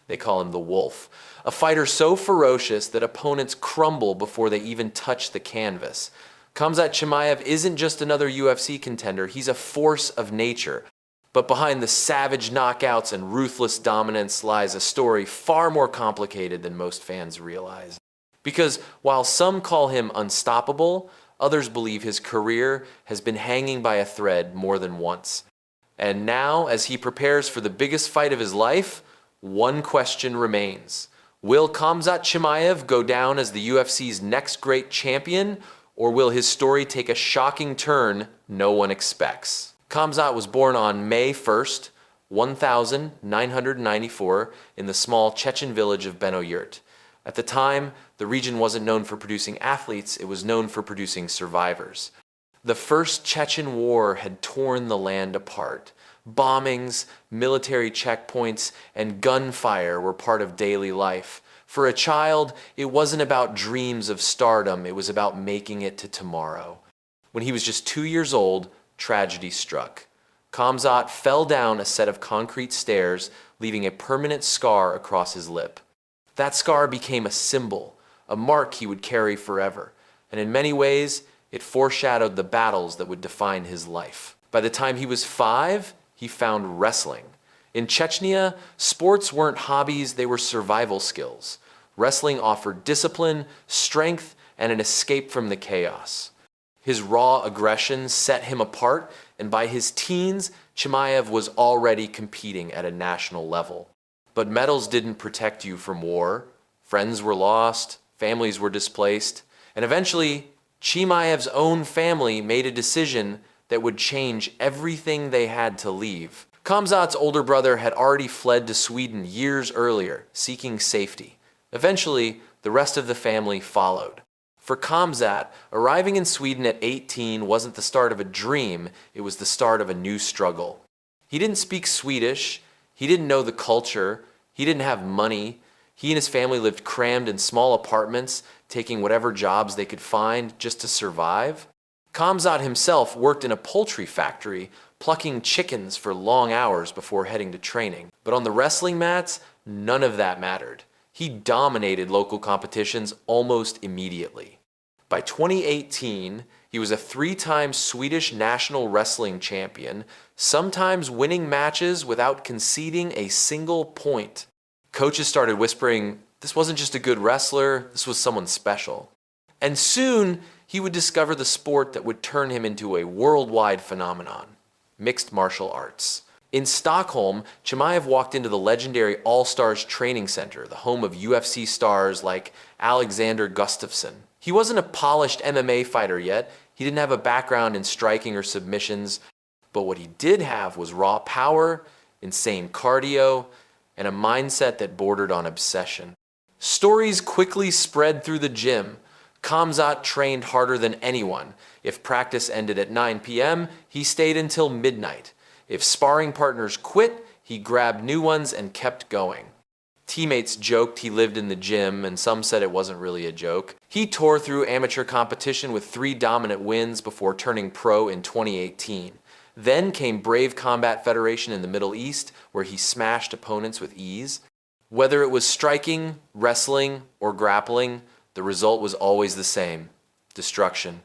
They call him the Wolf. A fighter so ferocious that opponents crumble before they even touch the canvas. Khamzat Chimaev isn't just another UFC contender, he's a force of nature. But behind the savage knockouts and ruthless dominance lies a story far more complicated than most fans realize. Because while some call him unstoppable, others believe his career has been hanging by a thread more than once. And now, as he prepares for the biggest fight of his life, one question remains. Will Khamzat Chimaev go down as the UFC's next great champion, or will his story take a shocking turn no one expects? Khamzat was born on May 1st, 1994, in the small Chechen village of Benoyurt. At the time, the region wasn't known for producing athletes, it was known for producing survivors. The First Chechen War had torn the land apart. Bombings, military checkpoints, and gunfire were part of daily life. For a child, it wasn't about dreams of stardom, it was about making it to tomorrow. When he was just 2 years old, tragedy struck. Khamzat fell down a set of concrete stairs, leaving a permanent scar across his lip. That scar became a symbol, a mark he would carry forever, and in many ways, it foreshadowed the battles that would define his life. By the time he was 5, he found wrestling. In Chechnya, sports weren't hobbies, they were survival skills. Wrestling offered discipline, strength, and an escape from the chaos. His raw aggression set him apart, and by his teens, Chimaev was already competing at a national level. But medals didn't protect you from war. Friends were lost, families were displaced, and eventually, Chimaev's own family made a decision that would change everything they had to leave. Khamzat's older brother had already fled to Sweden years earlier, seeking safety. Eventually, the rest of the family followed. For Khamzat, arriving in Sweden at 18 wasn't the start of a dream, it was the start of a new struggle. He didn't speak Swedish, he didn't know the culture, he didn't have money. He and his family lived crammed in small apartments, taking whatever jobs they could find just to survive. Khamzat himself worked in a poultry factory, plucking chickens for long hours before heading to training. But on the wrestling mats, none of that mattered. He dominated local competitions almost immediately. By 2018, he was a 3-time Swedish national wrestling champion, sometimes winning matches without conceding a single point. Coaches started whispering, this wasn't just a good wrestler, this was someone special. And soon, he would discover the sport that would turn him into a worldwide phenomenon: mixed martial arts. In Stockholm, Chimaev walked into the legendary All-Stars Training Center, the home of UFC stars like Alexander Gustafsson. He wasn't a polished MMA fighter yet, he didn't have a background in striking or submissions, but what he did have was raw power, insane cardio, and a mindset that bordered on obsession. Stories quickly spread through the gym. Khamzat trained harder than anyone. If practice ended at 9 p.m., he stayed until midnight. If sparring partners quit, he grabbed new ones and kept going. Teammates joked he lived in the gym, and some said it wasn't really a joke. He tore through amateur competition with 3 dominant wins before turning pro in 2018. Then came Brave Combat Federation in the Middle East, where he smashed opponents with ease. Whether it was striking, wrestling, or grappling, the result was always the same: destruction.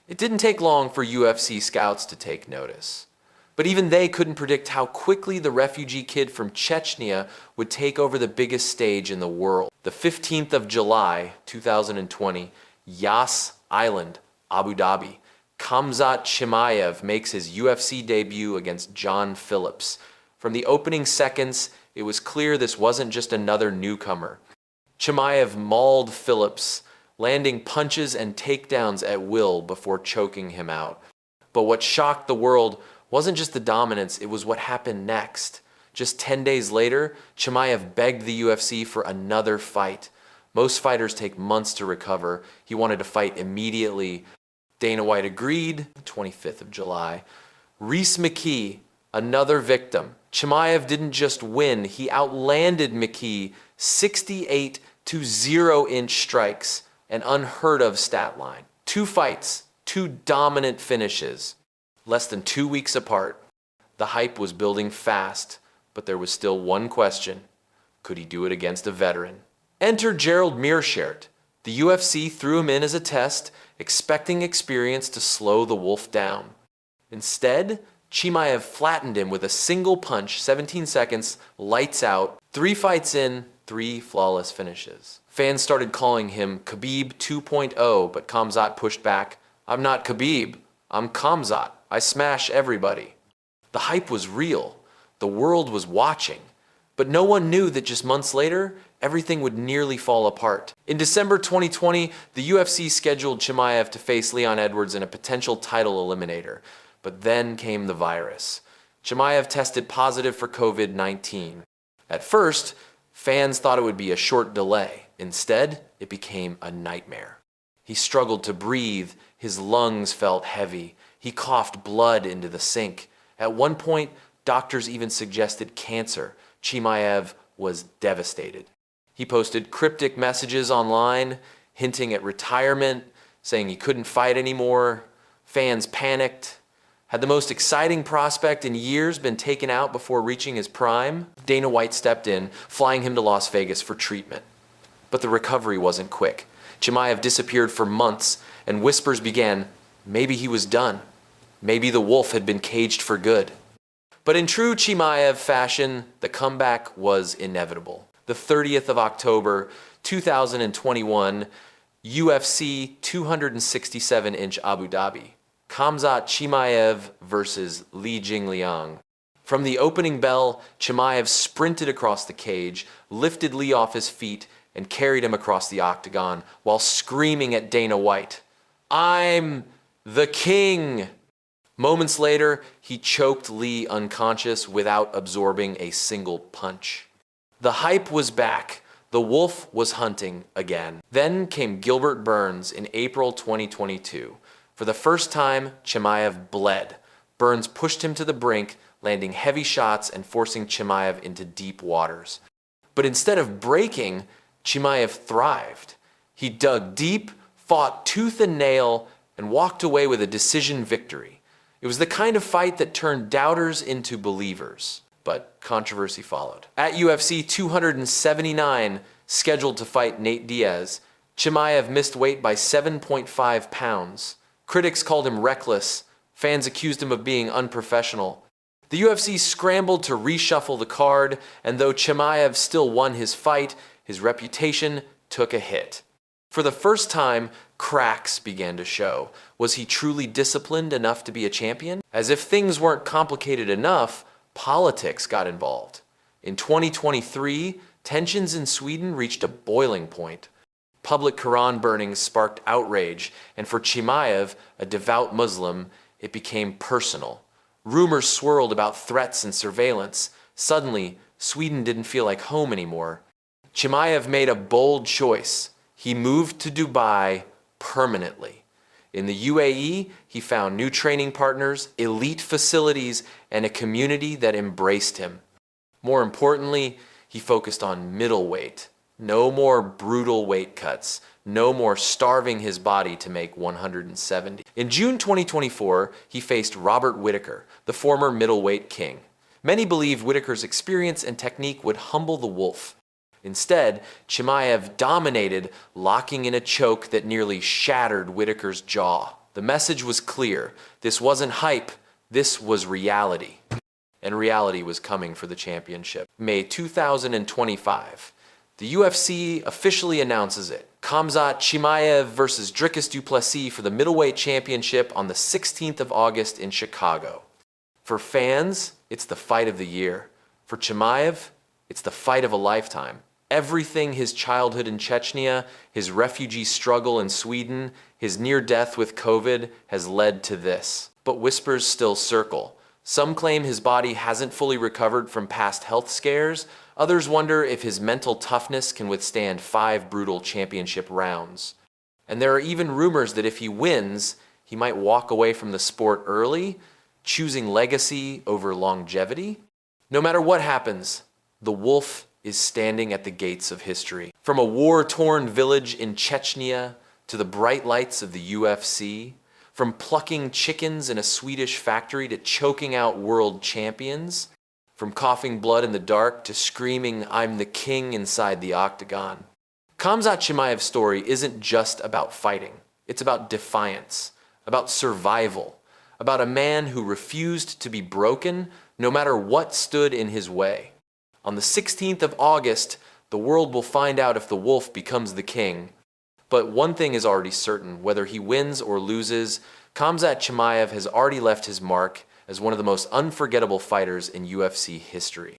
It didn't take long for UFC scouts to take notice. But even they couldn't predict how quickly the refugee kid from Chechnya would take over the biggest stage in the world. The 15th of July, 2020, Yas Island, Abu Dhabi. Khamzat Chimaev makes his UFC debut against John Phillips. From the opening seconds, it was clear this wasn't just another newcomer. Chimaev mauled Phillips, landing punches and takedowns at will before choking him out. But what shocked the world wasn't just the dominance, it was what happened next. Just 10 days later, Chimaev begged the UFC for another fight. Most fighters take months to recover. He wanted to fight immediately. Dana White agreed, 25th of July. Rhys McKee, another victim. Chimaev didn't just win, he outlanded McKee 68 to 0-inch strikes, an unheard of stat line. 2 fights, 2 dominant finishes. Less than 2 weeks apart. The hype was building fast, but there was still one question. Could he do it against a veteran? Enter Gerald Meerschaert. The UFC threw him in as a test, expecting experience to slow the Wolf down. Instead, Chimaev flattened him with a single punch, 17 seconds, lights out, 3 fights in, 3 flawless finishes. Fans started calling him Khabib 2.0, but Khamzat pushed back. I'm not Khabib, I'm Khamzat. I smash everybody. The hype was real. The world was watching. But no one knew that just months later, everything would nearly fall apart. In December 2020, the UFC scheduled Chimaev to face Leon Edwards in a potential title eliminator. But then came the virus. Chimaev tested positive for COVID-19. At first, fans thought it would be a short delay. Instead, it became a nightmare. He struggled to breathe, his lungs felt heavy, he coughed blood into the sink. At one point, doctors even suggested cancer. Chimaev was devastated. He posted cryptic messages online, hinting at retirement, saying he couldn't fight anymore. Fans panicked. Had the most exciting prospect in years been taken out before reaching his prime? Dana White stepped in, flying him to Las Vegas for treatment. But the recovery wasn't quick. Chimaev disappeared for months, and whispers began, maybe he was done. Maybe the Wolf had been caged for good. But in true Chimaev fashion, the comeback was inevitable. The 30th of October, 2021, UFC 267-inch Abu Dhabi. Khamzat Chimaev versus Li Jingliang. From the opening bell, Chimaev sprinted across the cage, lifted Li off his feet, and carried him across the octagon while screaming at Dana White, I'm the king! Moments later, he choked Li unconscious without absorbing a single punch. The hype was back. The Wolf was hunting again. Then came Gilbert Burns in April 2022. For the first time, Chimaev bled. Burns pushed him to the brink, landing heavy shots and forcing Chimaev into deep waters. But instead of breaking, Chimaev thrived. He dug deep, fought tooth and nail, and walked away with a decision victory. It was the kind of fight that turned doubters into believers. But controversy followed. At UFC 279, scheduled to fight Nate Diaz, Chimaev missed weight by 7.5 pounds. Critics called him reckless. Fans accused him of being unprofessional. The UFC scrambled to reshuffle the card, and though Chimaev still won his fight, his reputation took a hit. For the first time, cracks began to show. Was he truly disciplined enough to be a champion? As if things weren't complicated enough, politics got involved. In 2023, tensions in Sweden reached a boiling point. Public Quran burnings sparked outrage, and for Chimaev, a devout Muslim, it became personal. Rumors swirled about threats and surveillance. Suddenly, Sweden didn't feel like home anymore. Chimaev made a bold choice. He moved to Dubai permanently. In the UAE, he found new training partners, elite facilities, and a community that embraced him. More importantly, he focused on middleweight. No more brutal weight cuts. No more starving his body to make 170. In June 2024, he faced Robert Whittaker, the former middleweight king. Many believed Whittaker's experience and technique would humble the Wolf. Instead, Chimaev dominated, locking in a choke that nearly shattered Whittaker's jaw. The message was clear. This wasn't hype, this was reality. And reality was coming for the championship. May 2025. The UFC officially announces it. Khamzat Chimaev versus Dricus du Plessis for the middleweight championship on the 16th of August in Chicago. For fans, it's the fight of the year. For Chimaev, it's the fight of a lifetime. Everything his childhood in Chechnya, his refugee struggle in Sweden, his near death with COVID has led to this. But whispers still circle. Some claim his body hasn't fully recovered from past health scares. Others wonder if his mental toughness can withstand 5 brutal championship rounds. And there are even rumors that if he wins, he might walk away from the sport early, choosing legacy over longevity. No matter what happens, the Wolf is standing at the gates of history. From a war-torn village in Chechnya to the bright lights of the UFC, from plucking chickens in a Swedish factory to choking out world champions, from coughing blood in the dark to screaming, "I'm the king" inside the octagon. Khamzat Chimaev's story isn't just about fighting. It's about defiance, about survival, about a man who refused to be broken no matter what stood in his way. On the 16th of August, the world will find out if the wolf becomes the king. But one thing is already certain: whether he wins or loses, Khamzat Chimaev has already left his mark as one of the most unforgettable fighters in UFC history.